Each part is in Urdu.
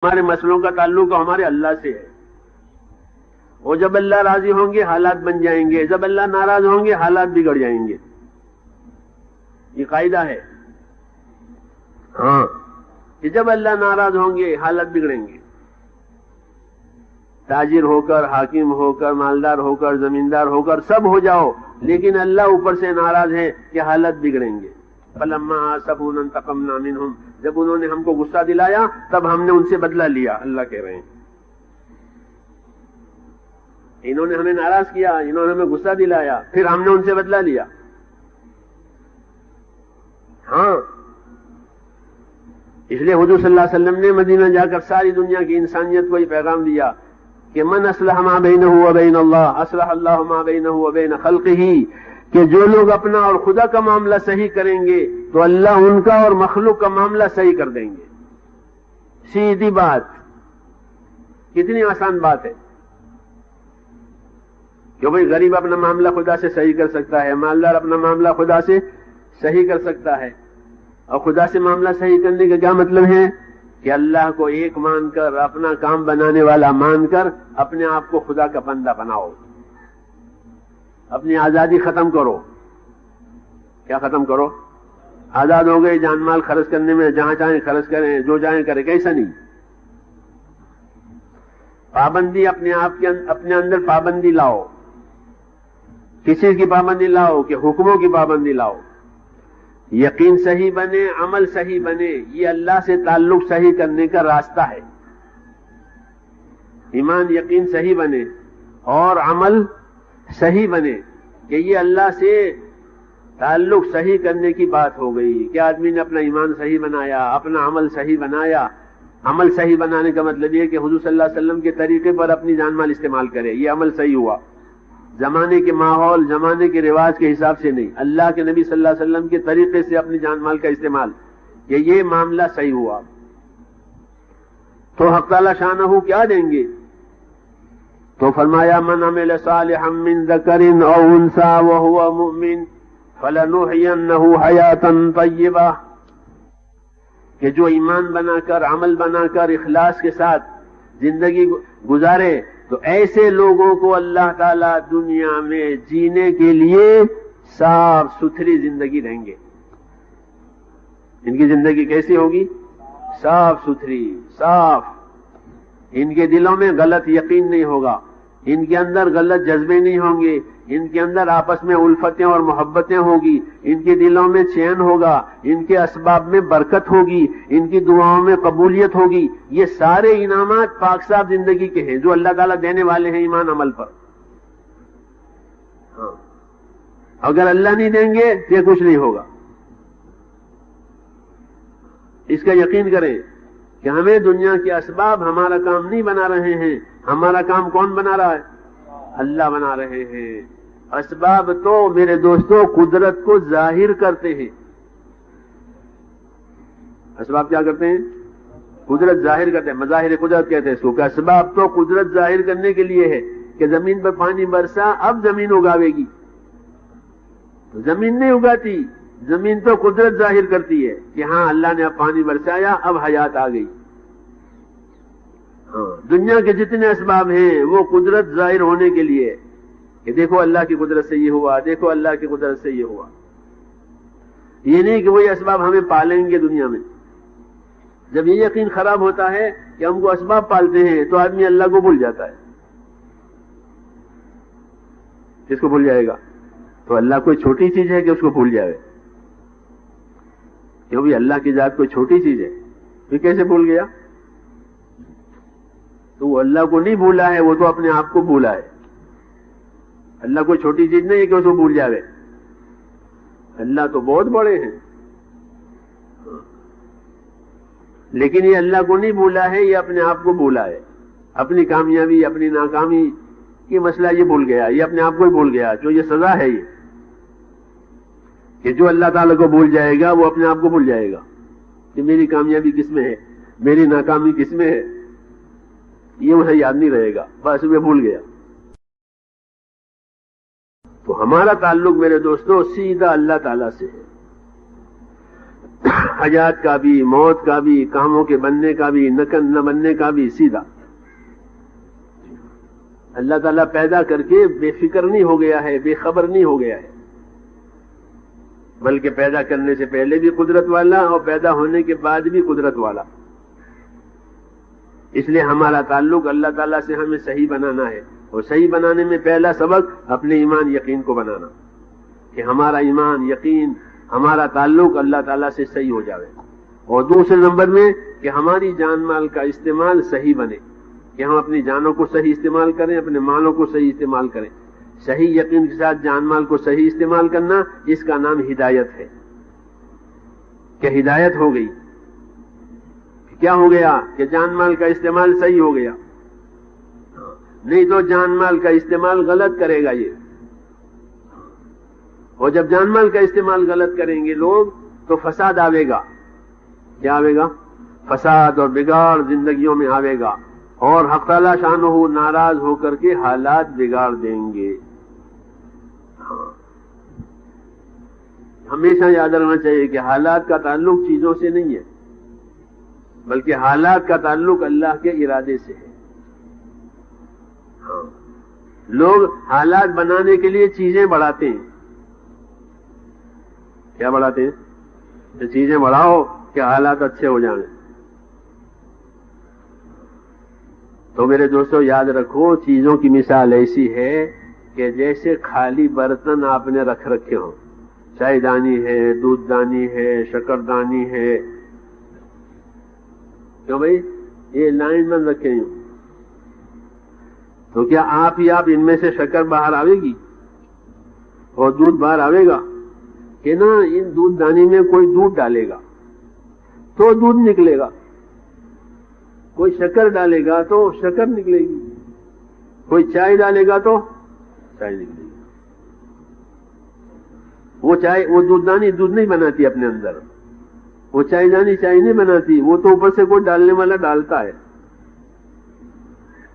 ہمارے مسئلوں کا تعلق ہمارے اللہ سے ہے، اور جب اللہ راضی ہوں گے حالات بن جائیں گے، جب اللہ ناراض ہوں گے حالات بگڑ جائیں گے. یہ قاعدہ ہے ہاں کہ جب اللہ ناراض ہوں گے حالات بگڑیں گے. تاجر ہو کر، حاکم ہو کر، مالدار ہو کر، زمیندار ہو کر سب ہو جاؤ، لیکن اللہ اوپر سے ناراض ہے کہ حالت بگڑیں گے. فَلَمَّا آسَفُونَا انتَقَمْنَا مِنْهُمْ، جب انہوں نے ہم کو غصہ دلایا تب ہم نے ان سے بدلہ لیا. اللہ کہہ رہے ہیں انہوں نے ہمیں ناراض کیا، انہوں نے ہمیں غصہ دلایا، پھر ہم نے ان سے بدلہ لیا. ہاں اس لیے حضور صلی اللہ علیہ وسلم نے مدینہ جا کر ساری دنیا کی انسانیت کو یہ پیغام دیا کہ من اصلح ما بینہ وبین اللہ اصلح اللہ ما بینہ وبین خلقہ، کہ جو لوگ اپنا اور خدا کا معاملہ صحیح کریں گے تو اللہ ان کا اور مخلوق کا معاملہ صحیح کر دیں گے. سیدھی بات، کتنی آسان بات ہے کہ بھئی غریب اپنا معاملہ خدا سے صحیح کر سکتا ہے، مالدار اپنا معاملہ خدا سے صحیح کر سکتا ہے. اور خدا سے معاملہ صحیح کرنے کا کیا مطلب ہے کہ اللہ کو ایک مان کر، اپنا کام بنانے والا مان کر اپنے آپ کو خدا کا بندہ بناؤ، اپنی آزادی ختم کرو. کیا ختم کرو؟ آزاد ہو گئے جان مال خرچ کرنے میں، جہاں چاہیں خرچ کریں، جو چاہیں کریں، کیسا نہیں. پابندی اپنے آپ کے اپنے اندر پابندی لاؤ، کس چیز کی پابندی لاؤ کہ حکموں کی پابندی لاؤ. یقین صحیح بنے، عمل صحیح بنے، یہ اللہ سے تعلق صحیح کرنے کا راستہ ہے. ایمان یقین صحیح بنے اور عمل صحیح بنے کہ یہ اللہ سے تعلق صحیح کرنے کی بات ہو گئی کہ آدمی نے اپنا ایمان صحیح بنایا، اپنا عمل صحیح بنایا. عمل صحیح بنانے کا مطلب یہ کہ حضور صلی اللہ علیہ وسلم کے طریقے پر اپنی جان مال استعمال کرے، یہ عمل صحیح ہوا. زمانے کے ماحول، زمانے کے رواج کے حساب سے نہیں، اللہ کے نبی صلی اللہ علیہ وسلم کے طریقے سے اپنی جان مال کا استعمال، کہ یہ معاملہ صحیح ہوا. تو حق تعالی شانہ کیا دیں گے؟ تو فرمایا من عمل صالحا من ذکر او انثى وهو مؤمن فلنحيينه حیاتا طیبہ، کہ جو ایمان بنا کر، عمل بنا کر، اخلاص کے ساتھ زندگی گزارے تو ایسے لوگوں کو اللہ تعالیٰ دنیا میں جینے کے لیے صاف ستھری زندگی دیں گے. ان کی زندگی کیسی ہوگی؟ صاف ستھری، صاف. ان کے دلوں میں غلط یقین نہیں ہوگا، ان کے اندر غلط جذبے نہیں ہوں گے، ان کے اندر آپس میں الفتیں اور محبتیں ہوگی، ان کے دلوں میں چین ہوگا، ان کے اسباب میں برکت ہوگی، ان کی دعاؤں میں قبولیت ہوگی. یہ سارے انعامات پاک صاف زندگی کے ہیں جو اللہ تعالیٰ دینے والے ہیں ایمان عمل پر. ہاں اگر اللہ نہیں دیں گے تو یہ کچھ نہیں ہوگا. اس کا یقین کریں کہ ہمیں دنیا کے اسباب ہمارا کام نہیں بنا رہے ہیں، ہمارا کام کون بنا رہا ہے؟ اللہ بنا رہے ہیں. اسباب تو میرے دوستوں قدرت کو ظاہر کرتے ہیں. اسباب کیا کرتے ہیں؟ قدرت ظاہر کرتے ہیں، مظاہر قدرت کہتے ہیں اس کو، کہ اسباب تو قدرت ظاہر کرنے کے لیے ہے کہ زمین پر پانی برسا اب زمین اگاوے گی. تو زمین نہیں اگاتی، زمین تو قدرت ظاہر کرتی ہے کہ ہاں اللہ نے اب پانی برسایا، اب حیات آ گئی. ہاں دنیا کے جتنے اسباب ہیں وہ قدرت ظاہر ہونے کے لیے کہ دیکھو اللہ کی قدرت سے یہ ہوا، دیکھو اللہ کی قدرت سے یہ ہوا. یہ نہیں کہ وہی اسباب ہمیں پالیں گے دنیا میں. جب یہ یقین خراب ہوتا ہے کہ ہم کو اسباب پالتے ہیں تو آدمی اللہ کو بھول جاتا ہے. کس کو بھول جائے گا؟ تو اللہ کوئی چھوٹی چیز ہے کہ اس کو بھول جائے؟ کیوں بھی اللہ کی ذات کوئی چھوٹی چیز ہے، پھر کیسے بھول گیا؟ تو وہ اللہ کو نہیں بھولا ہے، وہ تو اپنے آپ کو بھولا ہے. اللہ کوئی چھوٹی چیز نہیں ہے کہ اس کو بھول جائے. اللہ تو بہت بڑے ہیں، لیکن یہ اللہ کو نہیں بھولا ہے، یہ اپنے آپ کو بھولا ہے. اپنی کامیابی، اپنی ناکامی یہ مسئلہ یہ بھول گیا، یہ اپنے آپ کو ہی بھول گیا. جو یہ سزا ہے یہ کہ جو اللہ تعالیٰ کو بھول جائے گا وہ اپنے آپ کو بھول جائے گا کہ میری کامیابی کس میں ہے، میری ناکامی کس میں ہے. یہ اسے یاد نہیں رہے گا، بس وہ بھول گیا. تو ہمارا تعلق میرے دوستوں سیدھا اللہ تعالیٰ سے ہے. حیات کا بھی، موت کا بھی، کاموں کے بننے کا بھی، نہ بننے کا بھی، سیدھا اللہ تعالیٰ پیدا کر کے بے فکر نہیں ہو گیا ہے، بے خبر نہیں ہو گیا ہے، بلکہ پیدا کرنے سے پہلے بھی قدرت والا اور پیدا ہونے کے بعد بھی قدرت والا. اس لیے ہمارا تعلق اللہ تعالیٰ سے ہمیں صحیح بنانا ہے، اور صحیح بنانے میں پہلا سبق اپنے ایمان یقین کو بنانا، کہ ہمارا ایمان یقین، ہمارا تعلق اللہ تعالیٰ سے صحیح ہو جاوے. اور دوسرے نمبر میں کہ ہماری جان مال کا استعمال صحیح بنے، کہ ہم اپنی جانوں کو صحیح استعمال کریں، اپنے مالوں کو صحیح استعمال کریں. صحیح یقین کے ساتھ جان مال کو صحیح استعمال کرنا، اس کا نام ہدایت ہے. کہ ہدایت ہو گئی، کیا ہو گیا کہ جان مال کا استعمال صحیح ہو گیا. نہیں تو جان مال کا استعمال غلط کرے گا یہ، اور جب جان مال کا استعمال غلط کریں گے لوگ تو فساد آوے گا. کیا آوے گا؟ فساد اور بگاڑ زندگیوں میں آوے گا، اور حق تعالیٰ شانہ ناراض ہو کر کے حالات بگاڑ دیں گے. ہمیشہ یاد رکھنا چاہیے کہ حالات کا تعلق چیزوں سے نہیں ہے، بلکہ حالات کا تعلق اللہ کے ارادے سے ہے. لوگ حالات بنانے کے لیے چیزیں بڑھاتے ہیں. کیا بڑھاتے ہیں؟ تو چیزیں بڑھاؤ کہ حالات اچھے ہو جائیں. تو میرے دوستو یاد رکھو، چیزوں کی مثال ایسی ہے کہ جیسے خالی برتن آپ نے رکھ رکھے ہوں، چائے دانی ہے، دودھ دانی ہے، شکر دانی ہے. کیوں بھائی؟ یہ لائن بند رکھے ہوں، تو کیا آپ ہی آپ ان میں سے شکر باہر آئے گی اور دودھ باہر آئے گا؟ کہ نا، ان دودھ دانی میں کوئی دودھ ڈالے گا تو دودھ نکلے گا، کوئی شکر ڈالے گا تو شکر نکلے گی، کوئی چائے ڈالے گا تو چائے نکلے گی. وہ چائے، وہ دودھ دانی دودھ نہیں بناتی اپنے اندر، وہ چائے دانی چائے نہیں بناتی، وہ تو اوپر سے کوئی ڈالنے والا ڈالتا ہے.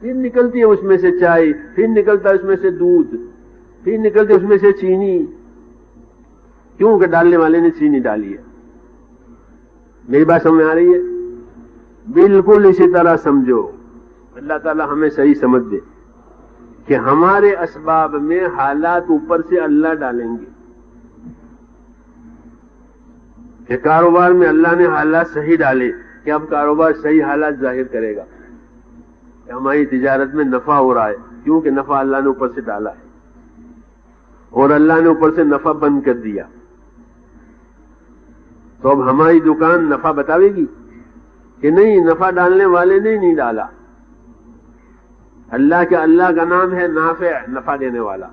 پھر نکلتی ہے اس میں سے چائے، پھر نکلتا ہے اس میں سے دودھ، پھر نکلتی ہے اس میں سے چینی. کیوں کہ ڈالنے والے نے چینی ڈالی ہے. میری بات سمجھ میں آ رہی ہے؟ بالکل اسی طرح سمجھو، اللہ تعالیٰ ہمیں صحیح سمجھ دے کہ ہمارے اسباب میں حالات اوپر سے اللہ ڈالیں گے. کہ کاروبار میں اللہ نے حالات صحیح ڈالے کہ اب کاروبار صحیح حالات ظاہر کرے گا، کہ ہماری تجارت میں نفع ہو رہا ہے، کیونکہ نفع اللہ نے اوپر سے ڈالا ہے، اور اللہ نے اوپر سے نفع بند کر دیا. تو اب ہماری دکان نفع بتاوے گی کہ نہیں، نفع ڈالنے والے نے نہیں ڈالا. اللہ کا نام ہے نافع، نفع دینے والا.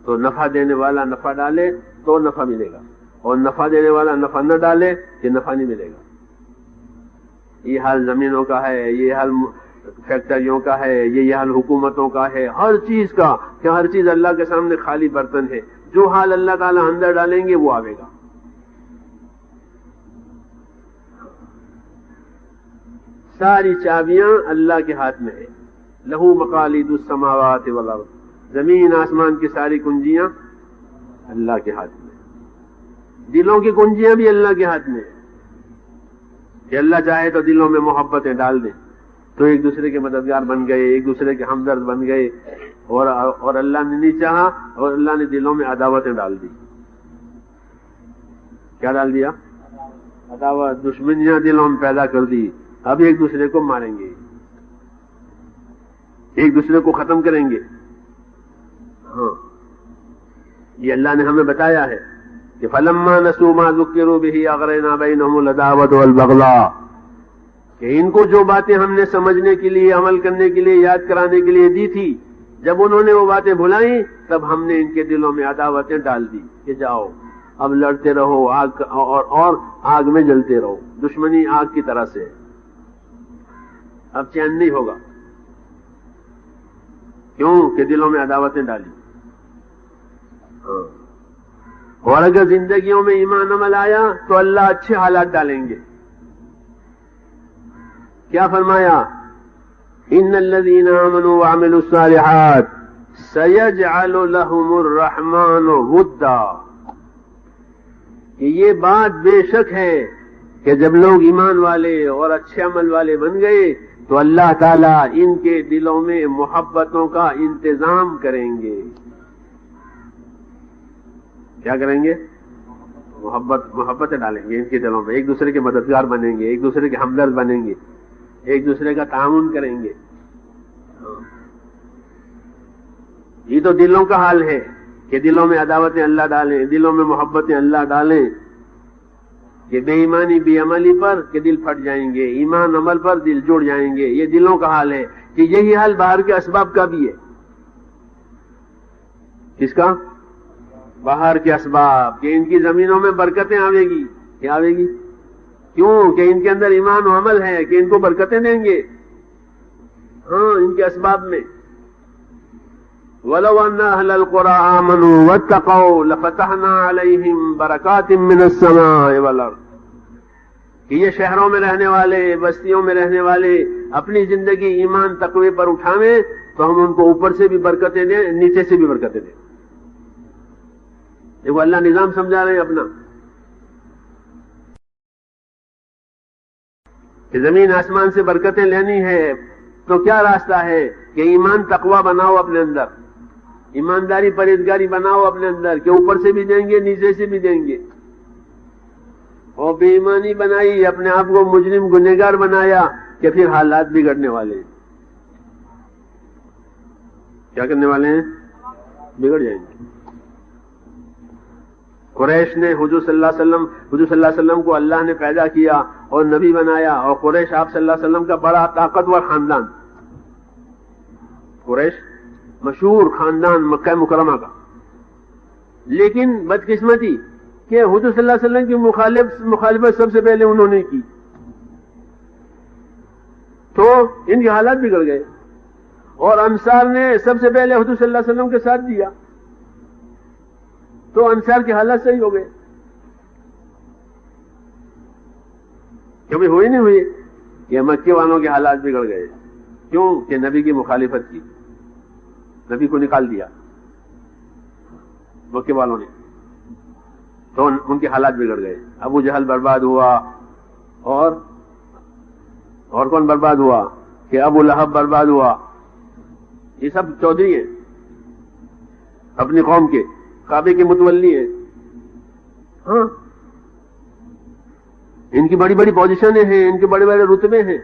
تو نفع دینے والا نفع ڈالے تو نفع ملے گا، اور نفع دینے والا نفع نہ ڈالے کہ نفع نہیں ملے گا. یہ حال زمینوں کا ہے، یہ حال فیکٹریوں کا ہے، یہ حال حکومتوں کا ہے، ہر چیز کا، کہ ہر چیز اللہ کے سامنے خالی برتن ہے. جو حال اللہ تعالیٰ اندر ڈالیں گے وہ آئے گا. ساری چابیاں اللہ کے ہاتھ میں ہے. لہو مقالید السماوات والارض، زمین آسمان کی ساری کنجیاں اللہ کے ہاتھ میں. دلوں کی کنجیاں بھی اللہ کے ہاتھ میں ہے، کہ اللہ چاہے تو دلوں میں محبتیں ڈال دیں تو ایک دوسرے کے مددگار بن گئے، ایک دوسرے کے ہمدرد بن گئے. اور اللہ نے نہیں چاہا اور اللہ نے دلوں میں عداوتیں ڈال دی. کیا ڈال دیا؟ عداوت، دشمنیاں دلوں میں پیدا کر دی. اب ایک دوسرے کو ماریں گے، ایک دوسرے کو ختم کریں گے. ہاں، یہ اللہ نے ہمیں بتایا ہے کہ فَلَمَّا نَسُوا مَا ذُكِّرُوا بِهِ أَغْرَيْنَا بَيْنَهُمُ الْعَدَاوَةَ وَالْبَغْضَاءَ، کہ ان کو جو باتیں ہم نے سمجھنے کے لیے، عمل کرنے کے لیے، یاد کرانے کے لیے دی تھی، جب انہوں نے وہ باتیں بھلائیں تب ہم نے ان کے دلوں میں عداوتیں ڈال دی کہ جاؤ اب لڑتے رہو، آگ اور آگ میں جلتے رہو. دشمنی آگ کی طرح سے، اب چین نہیں ہوگا. کیوں کہ دلوں میں عداوتیں ڈالی. اور اگر زندگیوں میں ایمان عمل آیا تو اللہ اچھے حالات ڈالیں گے. کیا فرمایا؟ ان الذين آمنوا وعملوا الصالحات سيجعل لهم الرحمن ودا، کہ یہ بات بے شک ہے کہ جب لوگ ایمان والے اور اچھے عمل والے بن گئے تو اللہ تعالیٰ ان کے دلوں میں محبتوں کا انتظام کریں گے. کیا کریں گے؟ محبتیں ڈالیں گے ان کے دلوں میں، ایک دوسرے کے مددگار بنیں گے، ایک دوسرے کے ہمدرد بنیں گے، ایک دوسرے کا تعاون کریں گے. یہ تو دلوں کا حال ہے کہ دلوں میں عداوتیں اللہ ڈالیں، دلوں میں محبتیں اللہ ڈالیں، کہ بے ایمانی بے عملی پر کہ دل پھٹ جائیں گے، ایمان عمل پر دل جڑ جائیں گے. یہ دلوں کا حال ہے کہ یہی حال باہر کے اسباب کا بھی ہے. کس کا؟ باہر کے اسباب، کہ ان کی زمینوں میں برکتیں آوے گی. کیا آوے گی؟ کیوں؟ کہ ان کے اندر ایمان و عمل ہے کہ ان کو برکتیں دیں گے. ہاں، ان کے اسباب میں. وَلَوْ أَنَّ أَهْلَ الْقُرَىٰ آمَنُوا وَاتَّقَوْا لَفَتَحْنَا عَلَيْهِمْ بَرَكَاتٍ مِّنَ السَّمَاءِ وَالْأَرْضِ. کہ یہ شہروں میں رہنے والے، بستیوں میں رہنے والے اپنی زندگی ایمان تقوی پر اٹھاویں تو ہم ان کو اوپر سے بھی برکتیں دیں، نیچے سے بھی برکتیں دیں. دیکھو اللہ نظام سمجھا رہے ہیں اپنا، کہ زمین آسمان سے برکتیں لینی ہے تو کیا راستہ ہے؟ کہ ایمان تقوی بناؤ اپنے اندر، ایمانداری پرہیزگاری بناؤ اپنے اندر، کہ اوپر سے بھی دیں گے نیچے سے بھی دیں گے. اور بے ایمانی بنائی، اپنے آپ کو مجرم گنہگار بنایا، کہ پھر حالات بگڑنے والے ہیں. کیا کرنے والے ہیں؟ بگڑ جائیں گے. قریش نے حضور صلی اللہ علیہ وسلم کو اللہ نے پیدا کیا اور نبی بنایا، اور قریش آپ صلی اللہ علیہ وسلم کا بڑا طاقتور خاندان، قریش مشہور خاندان مکہ مکرمہ کا. لیکن بدقسمتی کہ حضور صلی اللہ علیہ وسلم کی مخالفت سب سے پہلے انہوں نے کی، تو ان کے حالات بگڑ گئے. اور انصار نے سب سے پہلے حضور صلی اللہ علیہ وسلم کے ساتھ دیا تو انصار کے حالات صحیح ہو گئے. کبھی ہوئی نہیں ہوئی؟ یہ مکے والوں کے حالات بگڑ گئے. کیوں؟ کہ نبی کی مخالفت کی، نبی کو نکال دیا مکے والوں نے، تو ان کے حالات بگڑ گئے. ابو جہل برباد ہوا، اور کون برباد ہوا؟ کہ ابو لہب برباد ہوا. یہ سب چودھری ہیں اپنی قوم کے، کعبے کے متولی ہیں. ہاں، ان کی بڑی بڑی پوزیشنیں ہیں، ان کے بڑے بڑے رتبے ہیں،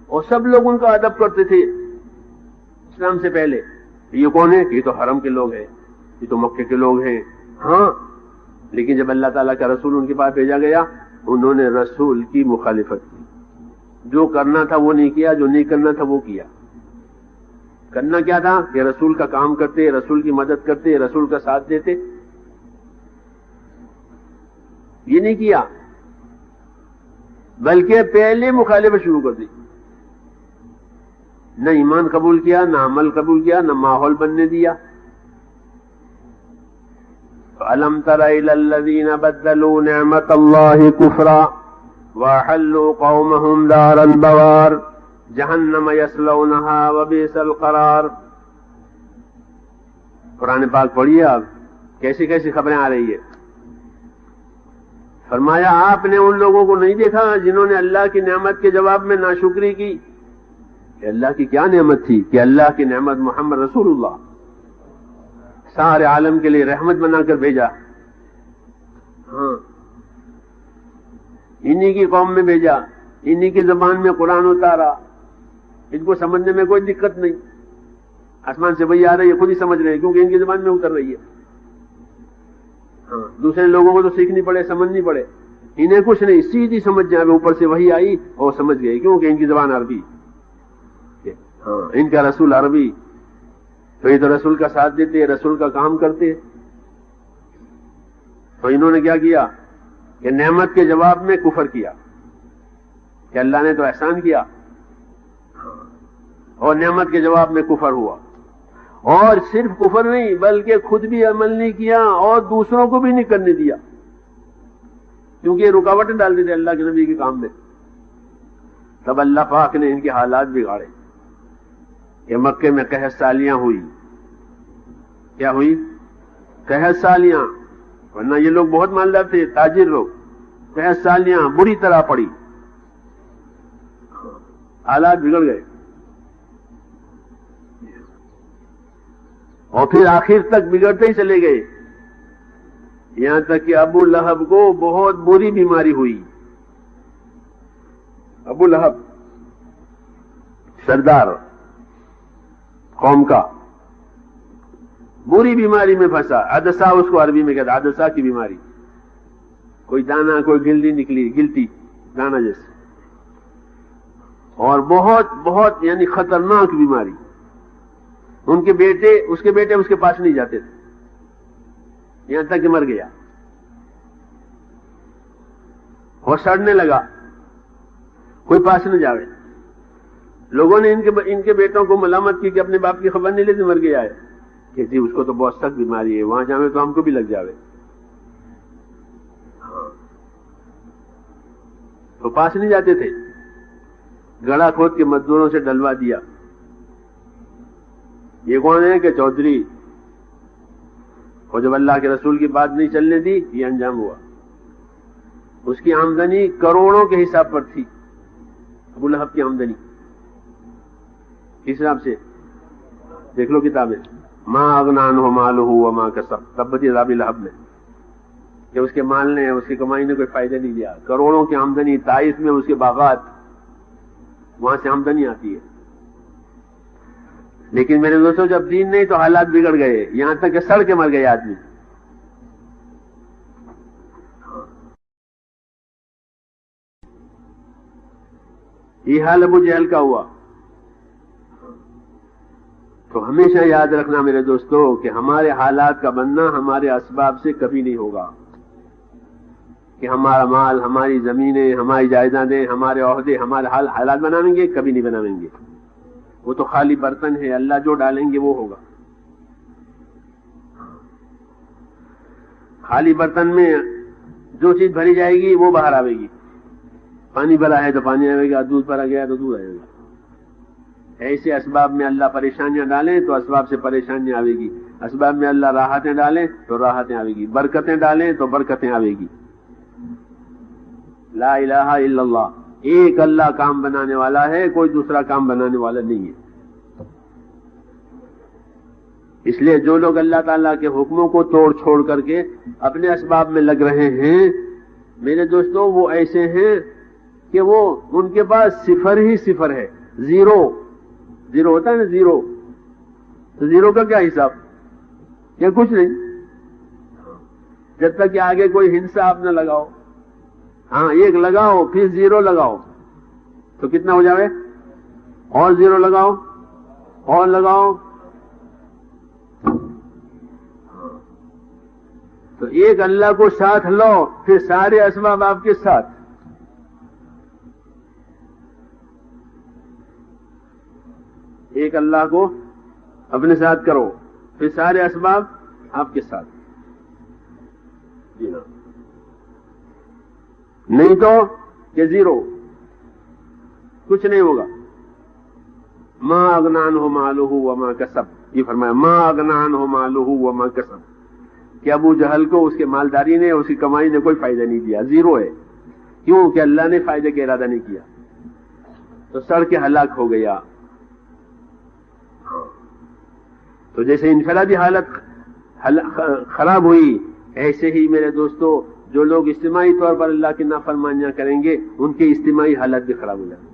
اور سب لوگ ان کا ادب کرتے تھے اسلام سے پہلے. یہ کون ہے؟ یہ تو حرم کے لوگ ہیں، یہ تو مکے کے لوگ ہیں. ہاں، لیکن جب اللہ تعالیٰ کا رسول ان کے پاس بھیجا گیا، انہوں نے رسول کی مخالفت کی. جو کرنا تھا وہ نہیں کیا، جو نہیں کرنا تھا وہ کیا. کرنا کیا تھا؟ کہ رسول کا کام کرتے، رسول کی مدد کرتے، رسول کا ساتھ دیتے. یہ نہیں کیا، بلکہ پہلے مخالفت شروع کر دی. نہ ایمان قبول کیا، نہ عمل قبول کیا، نہ ماحول بننے دیا. أَلَمْ تَرَ إِلَى الَّذِينَ بَدَّلُوا نِعْمَةَ اللَّهِ كُفْرًا وَأَحَلُّوا قَوْمَهُمْ دَارَ الْبَوَارِ جہنم یصلونہا وبئس القرار. قرآن پاک پڑھیے آپ، کیسی کیسی خبریں آ رہی ہے. فرمایا آپ نے ان لوگوں کو نہیں دیکھا جنہوں نے اللہ کی نعمت کے جواب میں ناشکری کی. کہ اللہ کی کیا نعمت تھی؟ کہ اللہ کی نعمت محمد رسول اللہ سارے عالم کے لیے رحمت بنا کر بھیجا. ہاں، انہی کی قوم میں بھیجا، انہی کی زبان میں قرآن اتارا. ان کو سمجھنے میں کوئی دقت نہیں، آسمان سے وہی آ رہی ہے، خود ہی سمجھ رہے ہیں کیونکہ ان کی زبان میں اتر رہی ہے. ہاں، دوسرے لوگوں کو تو سیکھنی پڑے، سمجھنی پڑے. انہیں کچھ نہیں، سیدھی سمجھ جائے، اوپر سے وہی آئی اور سمجھ گئے کیونکہ ان کی زبان عربی. ہاں، ان کا رسول عربی، تو یہ تو رسول کا ساتھ دیتے، رسول کا کام کرتے. تو انہوں نے کیا کیا کہ نعمت کے جواب میں کفر کیا کہ اللہ نے تو احسان کیا، اور نعمت کے جواب میں کفر ہوا. اور صرف کفر نہیں بلکہ خود بھی عمل نہیں کیا اور دوسروں کو بھی نہیں کرنے دیا، کیونکہ یہ رکاوٹیں ڈال دیتے اللہ کے نبی کے کام میں. تب اللہ پاک نے ان کے حالات بگاڑے کہ مکے میں قحط سالیاں ہوئی. کیا ہوئی؟ قحط سالیاں. ورنہ یہ لوگ بہت مالدار تھے، تاجر لوگ، 60 سالیاں بری طرح پڑی، حالات بگڑ گئے، اور پھر آخر تک بگڑتے ہی چلے گئے، یہاں تک کہ ابو لہب کو بہت بری بیماری ہوئی۔ ابو لہب سردار قوم کا بری بیماری میں پھنسا، عدسہ اس کو عربی میں کہتا، عدسہ کی بیماری، کوئی دانا کوئی گلتی نکلی، گلتی دانا جیسے، اور بہت بہت یعنی خطرناک بیماری۔ ان کے بیٹے اس کے پاس نہیں جاتے تھے، یہاں تک کہ مر گیا اور سڑنے لگا، کوئی پاس نہ جاوے۔ لوگوں نے ان کے بیٹوں کو ملامت کی کہ اپنے باپ کی خبر نہیں لیتے، مر گیا ہے، کہ جی اس کو تو بہت سخت بیماری ہے، وہاں جاوے تو ہم کو بھی لگ جاوے، تو پاس نہیں جاتے تھے، گڑھا کھود کے مزدوروں سے ڈلوا دیا۔ یہ کون ہے کہ چودھری، اور جب اللہ کے رسول کی بات نہیں چلنے دی، یہ انجام ہوا۔ اس کی آمدنی کروڑوں کے حساب پر تھی، ابو لہب کی آمدنی کس حساب سے؟ دیکھ لو کتابیں، ما اغنی عنہ مالہ وما کسب، تبت یدا ابی لہب میں، کہ اس کے مال نے، اس کی کمائی نے کوئی فائدہ نہیں دیا۔ کروڑوں کی آمدنی، طائف میں اس کے باغات، وہاں سے آمدنی آتی ہے، لیکن میرے دوستوں جب دین نہیں تو حالات بگڑ گئے، یہاں تک کہ سڑ کے مر گئے آدمی۔ یہ حال ابو جہل کا ہوا۔ تو ہمیشہ یاد رکھنا میرے دوستو کہ ہمارے حالات کا بننا ہمارے اسباب سے کبھی نہیں ہوگا، کہ ہمارا مال، ہماری زمینیں، ہماری جائیدادیں، ہمارے عہدے، ہمارے حالات بنائیں گے، کبھی نہیں بنائیں گے۔ وہ تو خالی برتن ہے، اللہ جو ڈالیں گے وہ ہوگا۔ خالی برتن میں جو چیز بھری جائے گی وہ باہر آئے گی، پانی بھرا ہے تو پانی آئے گا، دودھ بھرا گیا تو دودھ آئے گا۔ ایسے اسباب میں اللہ پریشانیاں ڈالیں تو اسباب سے پریشانیاں آئے گی، اسباب میں اللہ راحتیں ڈالیں تو راحتیں آئے گی، برکتیں ڈالیں تو برکتیں آئے گی۔ لا الہ الا اللہ، ایک اللہ کام بنانے والا ہے، کوئی دوسرا کام بنانے والا نہیں ہے۔ اس لیے جو لوگ اللہ تعالیٰ کے حکموں کو توڑ چھوڑ کر کے اپنے اسباب میں لگ رہے ہیں، میرے دوستوں وہ ایسے ہیں کہ وہ ان کے پاس صفر ہی صفر ہے، زیرو ہوتا ہے نا، زیرو، تو زیرو کا کیا حساب؟ کیا کچھ نہیں، جب تک کہ آگے کوئی ہنسا آپ نہ لگاؤ۔ ہاں ایک لگاؤ پھر زیرو لگاؤ تو کتنا ہو جائے، اور زیرو لگاؤ اور لگاؤ، تو ایک اللہ کو ساتھ لو پھر سارے اسباب آپ کے ساتھ۔ ایک اللہ کو اپنے ساتھ کرو پھر سارے اسباب آپ کے ساتھ، جی ہاں، نہیں تو کہ زیرو، کچھ نہیں ہوگا۔ ما اغنی عنہ مالہ وما کسب، یہ فرمایا ما اغنی عنہ مالہ وما کسب، کہ ابو جہل کو اس کے مالداری نے، اس کی کمائی نے کوئی فائدہ نہیں دیا، زیرو ہے۔ کیوں کہ اللہ نے فائدے کا ارادہ نہیں کیا، تو سڑ کے ہلاک ہو گیا۔ تو جیسے انفرادی حالت خراب ہوئی، ایسے ہی میرے دوستو جو لوگ اجتماعی طور پر اللہ کی نافرمانیاں کریں گے ان کی اجتماعی حالت بھی خراب ہو جائے گی۔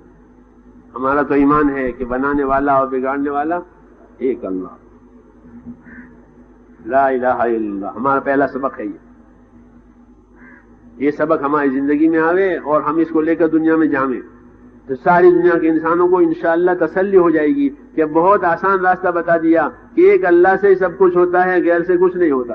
ہمارا تو ایمان ہے کہ بنانے والا اور بگاڑنے والا ایک اللہ، لا الہ الا اللہ، ہمارا پہلا سبق ہے یہ سبق ہماری زندگی میں آوے اور ہم اس کو لے کر دنیا میں جامیں، تو ساری دنیا کے انسانوں کو انشاءاللہ تسلی ہو جائے گی کہ بہت آسان راستہ بتا دیا کہ ایک اللہ سے سب کچھ ہوتا ہے، غیر سے کچھ نہیں ہوتا۔